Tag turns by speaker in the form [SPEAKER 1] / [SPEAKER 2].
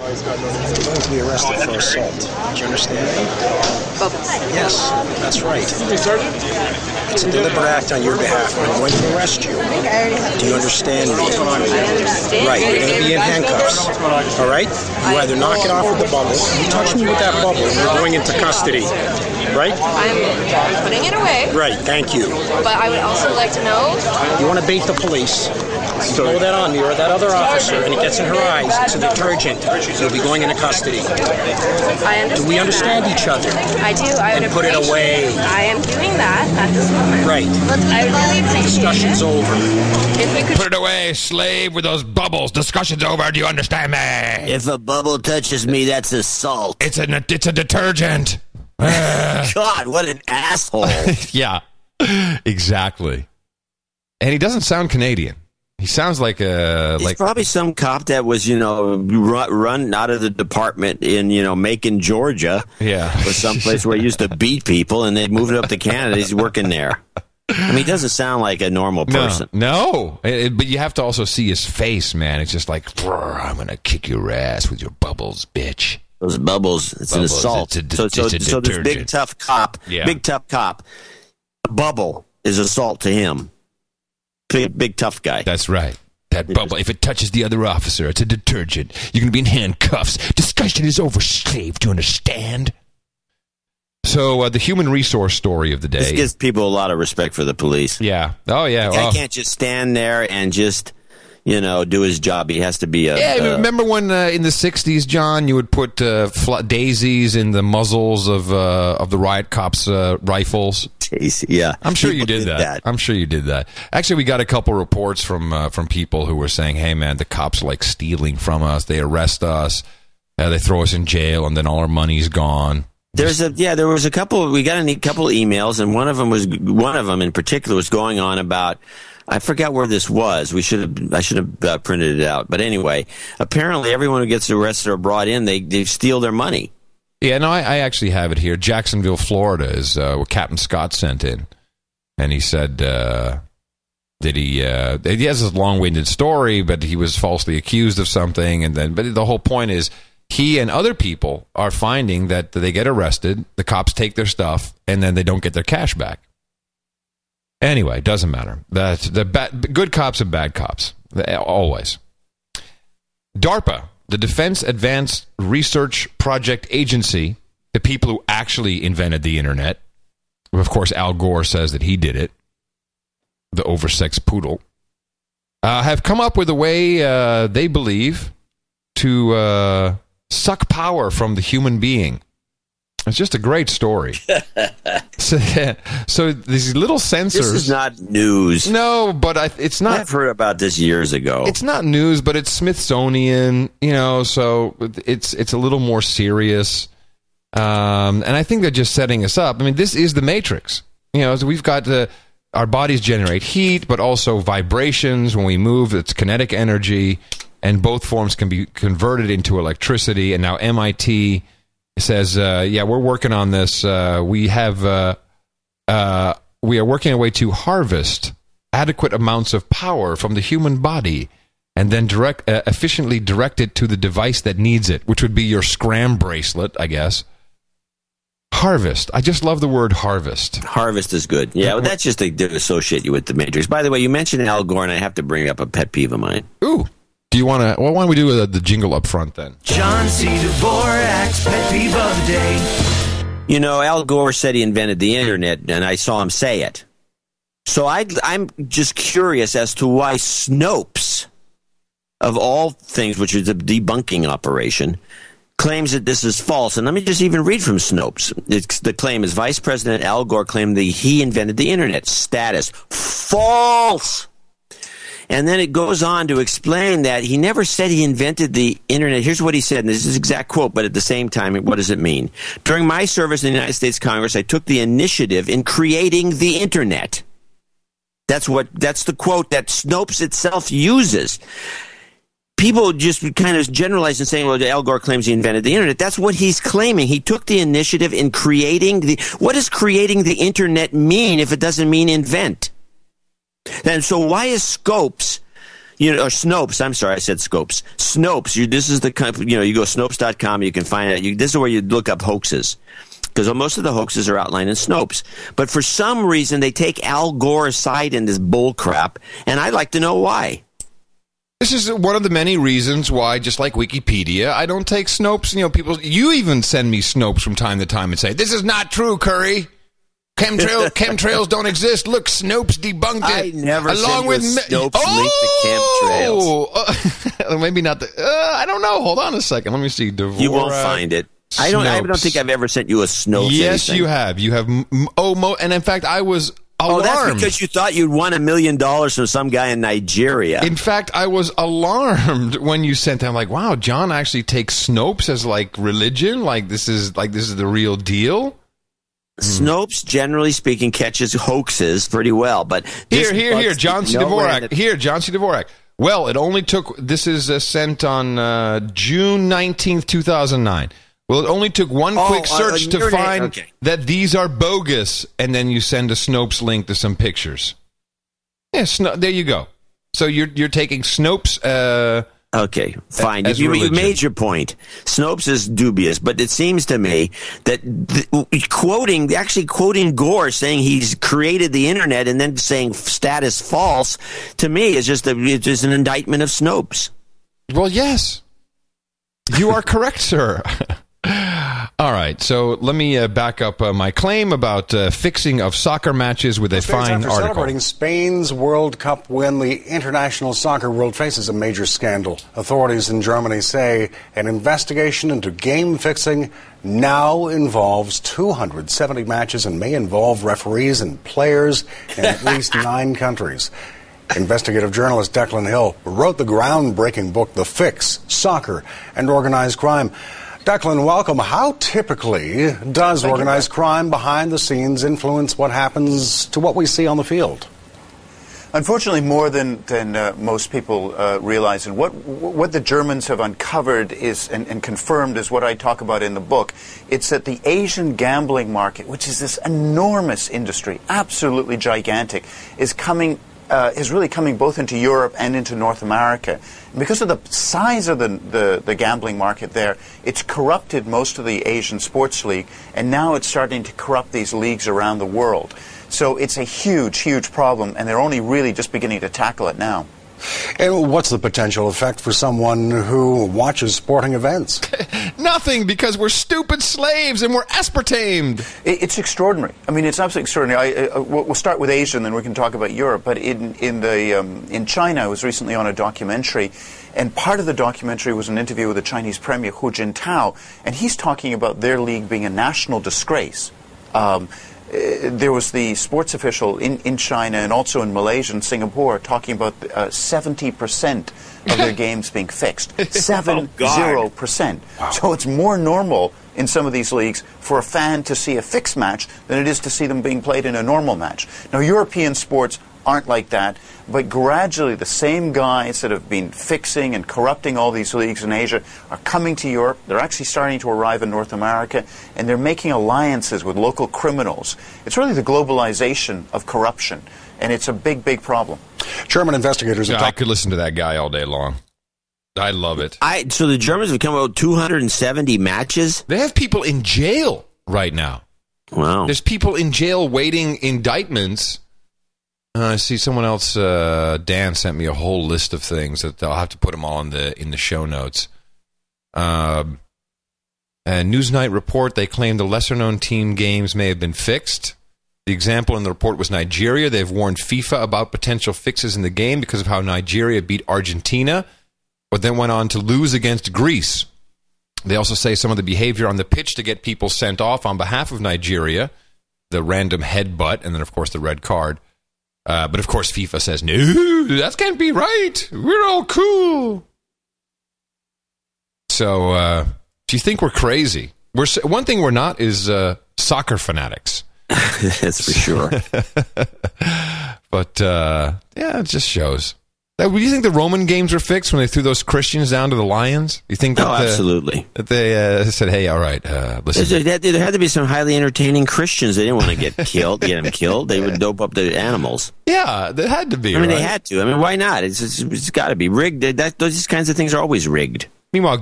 [SPEAKER 1] You're going to be arrested for assault. Do you understand me?
[SPEAKER 2] Bubbles.
[SPEAKER 1] Yes, that's right. It's a deliberate act on your behalf. I'm going to arrest you. Do you understand me?
[SPEAKER 2] I understand.
[SPEAKER 1] Right, you're going to be in handcuffs. All right? You either knock it off with the bubble, you touch me with that bubble, you're going into custody. Right?
[SPEAKER 2] I'm putting it away.
[SPEAKER 1] Right, thank you.
[SPEAKER 2] But I would also like to know...
[SPEAKER 1] You want to bait the police. You blow that on me or that other officer, and it gets in her eyes. It's a detergent. You'll be going into custody.
[SPEAKER 2] I understand.
[SPEAKER 1] Do we understand each other?
[SPEAKER 2] I do. I would
[SPEAKER 1] and put it away.
[SPEAKER 2] I am doing that at this moment.
[SPEAKER 1] Right.
[SPEAKER 2] I would really appreciate
[SPEAKER 1] Discussion's over.
[SPEAKER 2] If we could
[SPEAKER 3] put it away, slave, with those bubbles. Discussion's over. Do you understand me?
[SPEAKER 4] If a bubble touches me, that's assault.
[SPEAKER 3] It's a detergent.
[SPEAKER 4] God, what an asshole.
[SPEAKER 3] Yeah, exactly. And he doesn't sound Canadian. He sounds like
[SPEAKER 4] He's probably some cop that was, run out of the department in, Macon, Georgia.
[SPEAKER 3] Yeah.
[SPEAKER 4] Or someplace where he used to beat people, and they moved it up to Canada. He's working there. I mean, he doesn't sound like a normal person.
[SPEAKER 3] No. But you have to also see his face, man. It's just like, I'm going to kick your ass with your bubbles, bitch.
[SPEAKER 4] Those bubbles, it's an assault. So this big tough cop, a bubble is assault to him. Big tough guy.
[SPEAKER 3] That's right. That bubble, if it touches the other officer, it's a detergent. You're going to be in handcuffs. Discussion is over, slave. Do you understand? So the human resource story of the day.
[SPEAKER 4] This gives people a lot of respect for the police.
[SPEAKER 3] Yeah. Oh, yeah.
[SPEAKER 4] He can't just stand there and just... do his job. He has to be
[SPEAKER 3] remember when in the 60s, John, you would put daisies in the muzzles of the riot cops' rifles?
[SPEAKER 4] Daisy, yeah.
[SPEAKER 3] I'm sure you did that. I'm sure you did that. Actually, we got a couple reports from people who were saying, hey, man, the cops are like stealing from us. They arrest us. They throw us in jail, and then all our money's gone.
[SPEAKER 4] There was a couple. We got a couple of emails, and one of them in particular was going on about. I forgot where this was. I should have printed it out. But anyway, apparently everyone who gets arrested or brought in, they steal their money.
[SPEAKER 3] Yeah, no, I actually have it here. Jacksonville, Florida is what Captain Scott sent in. And he said that he has this long-winded story, but he was falsely accused of something. But the whole point is he and other people are finding that they get arrested, the cops take their stuff, and then they don't get their cash back. Anyway, doesn't matter. That's good cops and bad cops. Always. DARPA, the Defense Advanced Research Project Agency, the people who actually invented the internet. Of course, Al Gore says that he did it. The oversexed poodle. Have come up with a way, they believe, to suck power from the human being. It's just a great story. So these little sensors. This
[SPEAKER 4] is not news.
[SPEAKER 3] No, but it's not.
[SPEAKER 4] I've heard about this years ago.
[SPEAKER 3] It's not news, but it's Smithsonian. So it's a little more serious. And I think they're just setting us up. I mean, this is the Matrix. So we've got our bodies generate heat, but also vibrations when we move. It's kinetic energy, and both forms can be converted into electricity. And now MIT says, we're working on this. We are working a way to harvest adequate amounts of power from the human body and then efficiently direct it to the device that needs it, which would be your Scram bracelet, I guess. Harvest. I just love the word harvest.
[SPEAKER 4] Harvest is good. Yeah, well, that's just to associate you with the Matrix. By the way, you mentioned Al Gore, and I have to bring up a pet peeve of mine.
[SPEAKER 3] Ooh. Do you want to? Well, why don't we do the jingle up front then?
[SPEAKER 5] John C. Dvorak's pet peeve of the day.
[SPEAKER 4] Al Gore said he invented the internet, and I saw him say it. So I'm just curious as to why Snopes, of all things, which is a debunking operation, claims that this is false. And let me just even read from Snopes. The claim is Vice President Al Gore claimed that he invented the internet. Status: false. And then it goes on to explain that he never said he invented the internet. Here's what he said, and this is an exact quote, but at the same time, what does it mean? During my service in the United States Congress, I took the initiative in creating the internet. That's the quote that Snopes itself uses. People just kind of generalize and saying, well, Al Gore claims he invented the internet. That's what he's claiming. He took the initiative in creating what does creating the internet mean if it doesn't mean invent? And so why is Scopes or Snopes. I'm sorry, I said Scopes. Snopes. This is the you go Snopes.com. You can find out. This is where you look up hoaxes, because most of the hoaxes are outlined in Snopes. But for some reason, they take Al Gore's side in this bull crap, and I'd like to know why.
[SPEAKER 3] This is one of the many reasons why, just like Wikipedia, I don't take Snopes. You even send me Snopes from time to time and say, "This is not true, Curry. Chemtrails don't exist. Look, Snopes debunked it."
[SPEAKER 4] I never sent you a Snopes link to chemtrails.
[SPEAKER 3] Maybe not. I don't know. Hold on a second. Let me see. Dvorak,
[SPEAKER 4] you won't find it. I don't think I've ever sent you a Snopes.
[SPEAKER 3] Yes,
[SPEAKER 4] anything.
[SPEAKER 3] you have. You have. And in fact, I was alarmed.
[SPEAKER 4] Oh, that's because you thought you'd won $1 million from some guy in Nigeria.
[SPEAKER 3] In fact, I was alarmed when you sent that. I'm like, wow, John actually takes Snopes as like religion. Like this is the real deal.
[SPEAKER 4] Snopes, generally speaking, catches hoaxes pretty well, but
[SPEAKER 3] here, John C. Dvorak. Here, John C. Dvorak. Well, it only took. This is sent on June 19th, 2009. Well, it only took one quick search to find that these are bogus, and then you send a Snopes link to some pictures. Yes, there you go. So you're taking Snopes.
[SPEAKER 4] Okay, fine. You made your point. Snopes is dubious, but it seems to me that quoting Gore, saying he's created the internet and then saying status false, to me is just an indictment of Snopes.
[SPEAKER 3] Well, yes, you are correct, sir. All right, so let me back up my claim about fixing of soccer matches with a fine article.
[SPEAKER 6] Celebrating Spain's World Cup win, the international soccer world faces a major scandal. Authorities in Germany say an investigation into game fixing now involves 270 matches and may involve referees and players in at least 9 countries. Investigative journalist Declan Hill wrote the groundbreaking book, The Fix, Soccer and Organized Crime. Declan, welcome. How typically does organized crime behind the scenes influence what happens to what we see on the field?
[SPEAKER 7] Unfortunately, more than most people realize. And what the Germans have uncovered is and confirmed is what I talk about in the book. It's that the Asian gambling market, which is this enormous industry, absolutely gigantic, is really coming both into Europe and into North America. And because of the size of the gambling market there, it's corrupted most of the Asian sports league, and now it's starting to corrupt these leagues around the world. So it's a huge, huge problem, and they're only really just beginning to tackle it now.
[SPEAKER 6] And what's the potential effect for someone who watches sporting events?
[SPEAKER 3] Nothing, because we're stupid slaves and we're aspartamed.
[SPEAKER 7] It's extraordinary. I mean, it's absolutely extraordinary. We'll start with Asia, and then we can talk about Europe. But in China, I was recently on a documentary, and part of the documentary was an interview with the Chinese Premier Hu Jintao, and he's talking about their league being a national disgrace. There was the sports official in China and also in Malaysia and Singapore talking about 70% of their games being fixed. 70%. Wow. So it's more normal in some of these leagues for a fan to see a fixed match than it is to see them being played in a normal match. Now, European sports aren't like that, but gradually the same guys that have been fixing and corrupting all these leagues in Asia are coming to Europe. They're actually starting to arrive in North America, and they're making alliances with local criminals. It's really the globalization of corruption, and it's a big, big problem.
[SPEAKER 6] German investigators...
[SPEAKER 3] I could listen to that guy all day long. I love it.
[SPEAKER 4] So the Germans have come out with 270 matches?
[SPEAKER 3] They have people in jail right now.
[SPEAKER 4] Wow.
[SPEAKER 3] There's people in jail waiting indictments. I see someone else, Dan, sent me a whole list of things that I'll have to put them all in the show notes. And Newsnight report, they claim the lesser-known team games may have been fixed. The example in the report was Nigeria. They've warned FIFA about potential fixes in the game because of how Nigeria beat Argentina, but then went on to lose against Greece. They also say some of the behavior on the pitch to get people sent off on behalf of Nigeria, the random headbutt, and then, of course, the red card. But, of course, FIFA says, no, that can't be right. We're all cool. So, do you think we're crazy? One thing we're not is soccer fanatics.
[SPEAKER 4] That's for sure.
[SPEAKER 3] But, yeah, it just shows. Do you think the Roman games were fixed when they threw those Christians down to the lions? You think that
[SPEAKER 4] absolutely.
[SPEAKER 3] That they said, "Hey, all right, listen."
[SPEAKER 4] There had to be some highly entertaining Christians. They didn't want to get killed, get them killed. They would dope up the animals.
[SPEAKER 3] Yeah, there had to be.
[SPEAKER 4] I mean, they had to. I mean, why not? It's got to be rigged. Those kinds of things are always rigged.
[SPEAKER 3] Meanwhile,